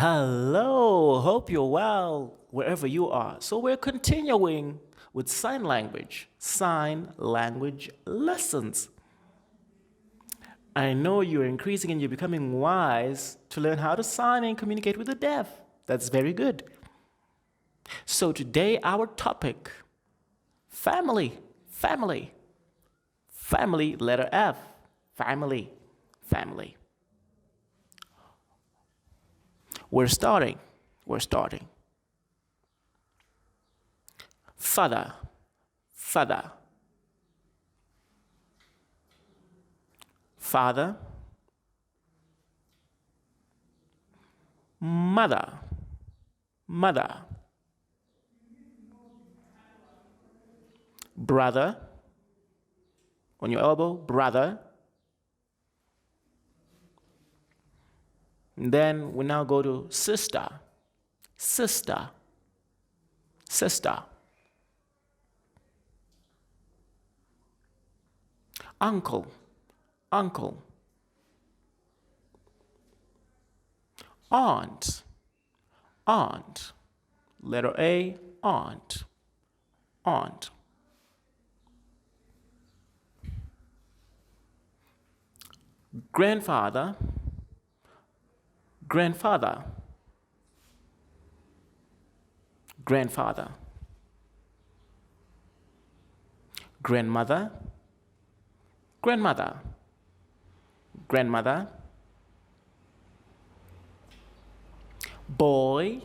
Hello, hope you're well wherever you are. So we're continuing with sign language lessons. I know you're increasing and you're becoming wise to learn how to sign and communicate with the deaf. That's very good. So today our topic, family, letter F, family. We're starting. Father. Father. Mother. Brother. On your elbow, brother. And then we now go to sister. Uncle. Aunt. Letter A, aunt. Grandfather. Grandmother. Boy.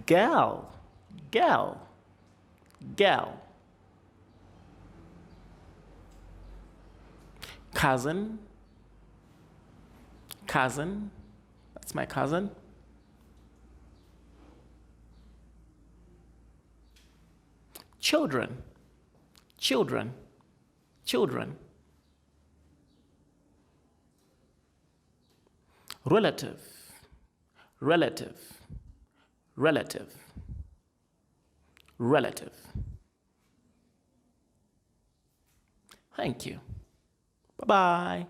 Gal. Cousin. That's my cousin. Children. Relative. Thank you. Bye-bye.